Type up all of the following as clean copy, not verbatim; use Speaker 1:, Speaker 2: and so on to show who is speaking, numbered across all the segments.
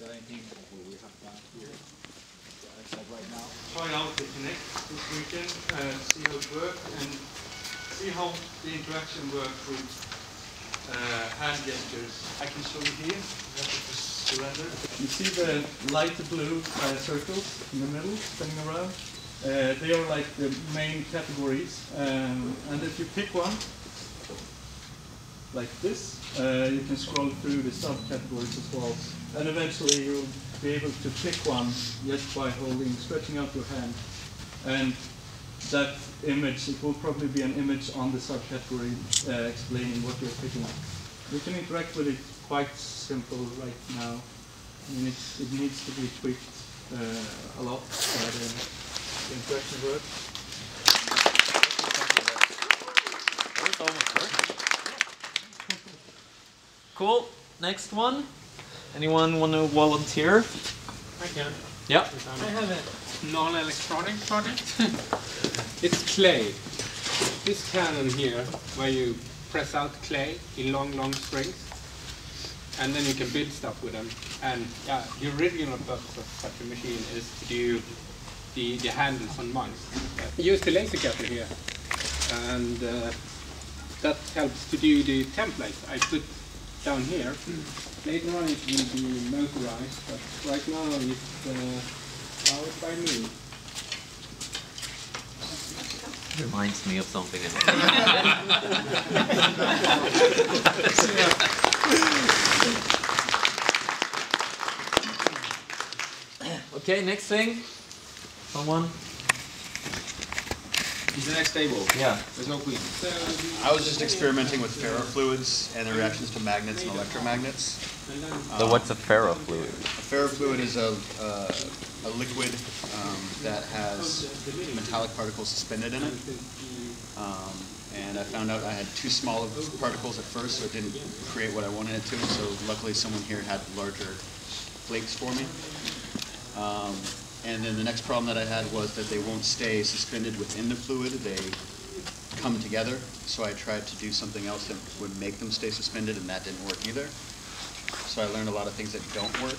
Speaker 1: there anything we have done here? Right now.
Speaker 2: Try out the Kinect this weekend, see how it works, and see how the interaction works with hand gestures. I can show you here. You have to surrender. You see the light blue circles in the middle spinning around? They are like the main categories, and if you pick one, like this, you can scroll through the subcategories as well, and eventually you'll be able to pick one just by stretching out your hand, and that image, it will probably be an image on the subcategory explaining what you're picking. You can interact with it quite simple right now. I mean, it needs to be tweaked a lot, but the interaction works.
Speaker 3: That was almost perfect. Cool. Next one. Anyone want to volunteer?
Speaker 4: I can.
Speaker 3: Yeah.
Speaker 4: I have a non-electronic project. It's clay. This cannon here, where you press out clay in long strings, and then you can build stuff with them. And yeah, the original purpose of such a machine is to do the handles on mice. Use the laser cutter here, and that helps to do the templates I put down here. Later on it will be motorized, but right now it's powered by me.
Speaker 3: Reminds me of something. Okay, next thing. Someone?
Speaker 1: Is the next table?
Speaker 3: Yeah.
Speaker 1: There's no queen. I was just experimenting with ferrofluids and their reactions to magnets and electromagnets.
Speaker 3: So what's a ferrofluid?
Speaker 1: A ferrofluid is a liquid that has metallic particles suspended in it. And I found out I had too small of particles at first, so it didn't create what I wanted it to. So luckily someone here had larger flakes for me. And then the next problem that I had was that they won't stay suspended within the fluid. They come together. So I tried to do something else that would make them stay suspended, and that didn't work either. So I learned a lot of things that don't work.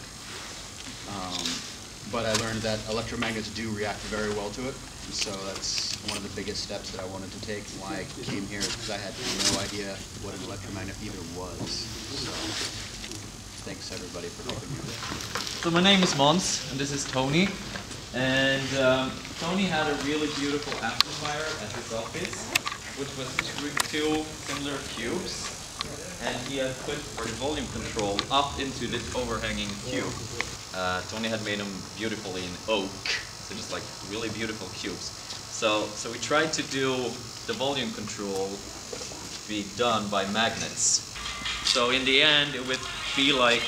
Speaker 1: But I learned that electromagnets do react very well to it. And so that's one of the biggest steps that I wanted to take. Why I came here is because I had no idea what an electromagnet even was. So thanks everybody for helping me.
Speaker 3: So my name is Mons, and this is Tony. And Tony had a really beautiful amplifier at his office, which was two similar cubes. And he had put the volume control up into this overhanging cube. Tony had made them beautifully in oak, so just like really beautiful cubes. So we tried to do the volume control be done by magnets. So in the end, it would be like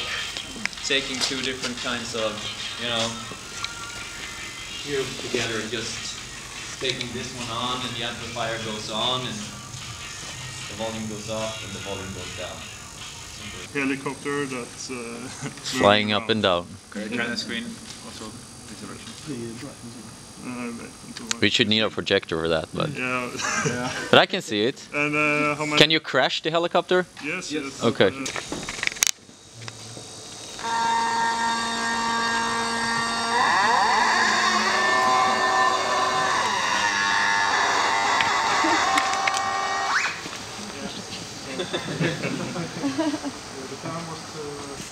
Speaker 3: taking two different kinds of, cubes together and just taking this one on, and the amplifier goes on, and the volume goes up, and the volume goes down.
Speaker 5: Helicopter that's
Speaker 3: flying up and down.
Speaker 6: Okay, try the screen also.
Speaker 3: We should need a projector for that, but
Speaker 5: yeah.
Speaker 3: but I can see it.
Speaker 5: And how many?
Speaker 3: Can you crash the helicopter?
Speaker 5: Yes.
Speaker 3: Okay.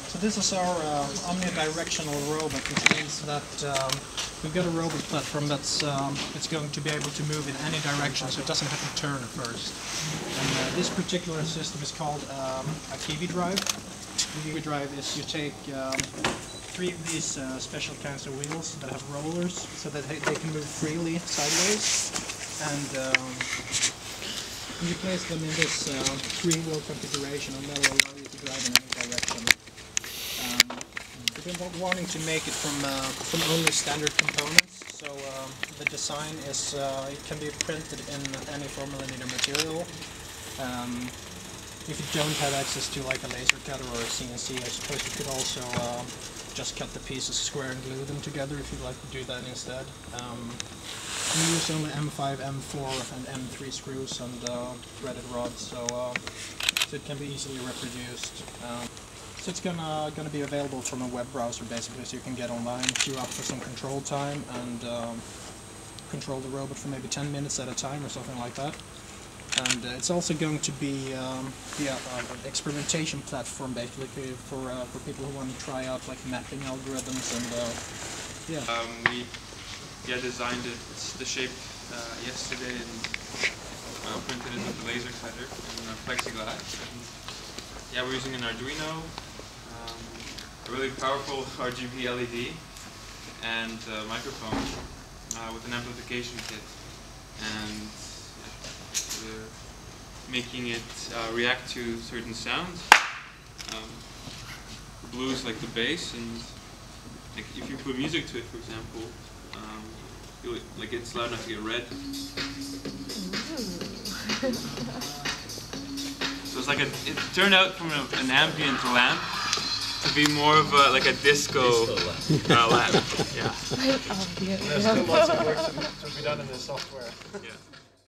Speaker 7: So this is our omnidirectional robot, which means that we've got a robot platform that's it's going to be able to move in any direction, so it doesn't have to turn first. And this particular system is called a kiwi drive. The kiwi drive is you take 3 of these special kinds of wheels that have rollers, so that they can move freely sideways, and you place them in this 3-wheel configuration, and that will allow you to drive in any direction. We've been wanting to make it from only standard components, so the design is it can be printed in any formula linear material. If you don't have access to like a laser cutter or a CNC, I suppose you could also just cut the pieces square and glue them together if you'd like to do that instead. We use only M5, M4 and M3 screws and threaded rods, so it can be easily reproduced. So it's gonna be available from a web browser basically, so you can get online, queue up for some control time, and control the robot for maybe 10 minutes at a time or something like that. And it's also going to be an experimentation platform basically for people who want to try out like mapping algorithms and
Speaker 6: We designed it, the shape yesterday, and printed it with the laser cutter and plexiglass. And yeah, we're using an Arduino, a really powerful RGB LED, and a microphone with an amplification kit. And we're making it react to certain sounds. The blues like the bass, and like if you put music to it, for example, like it's loud enough to get red. So it's like it turned out from an ambient lamp to be more of like a disco lamp. Yeah.
Speaker 7: There's still lots of work to be done in the software.
Speaker 6: Yeah.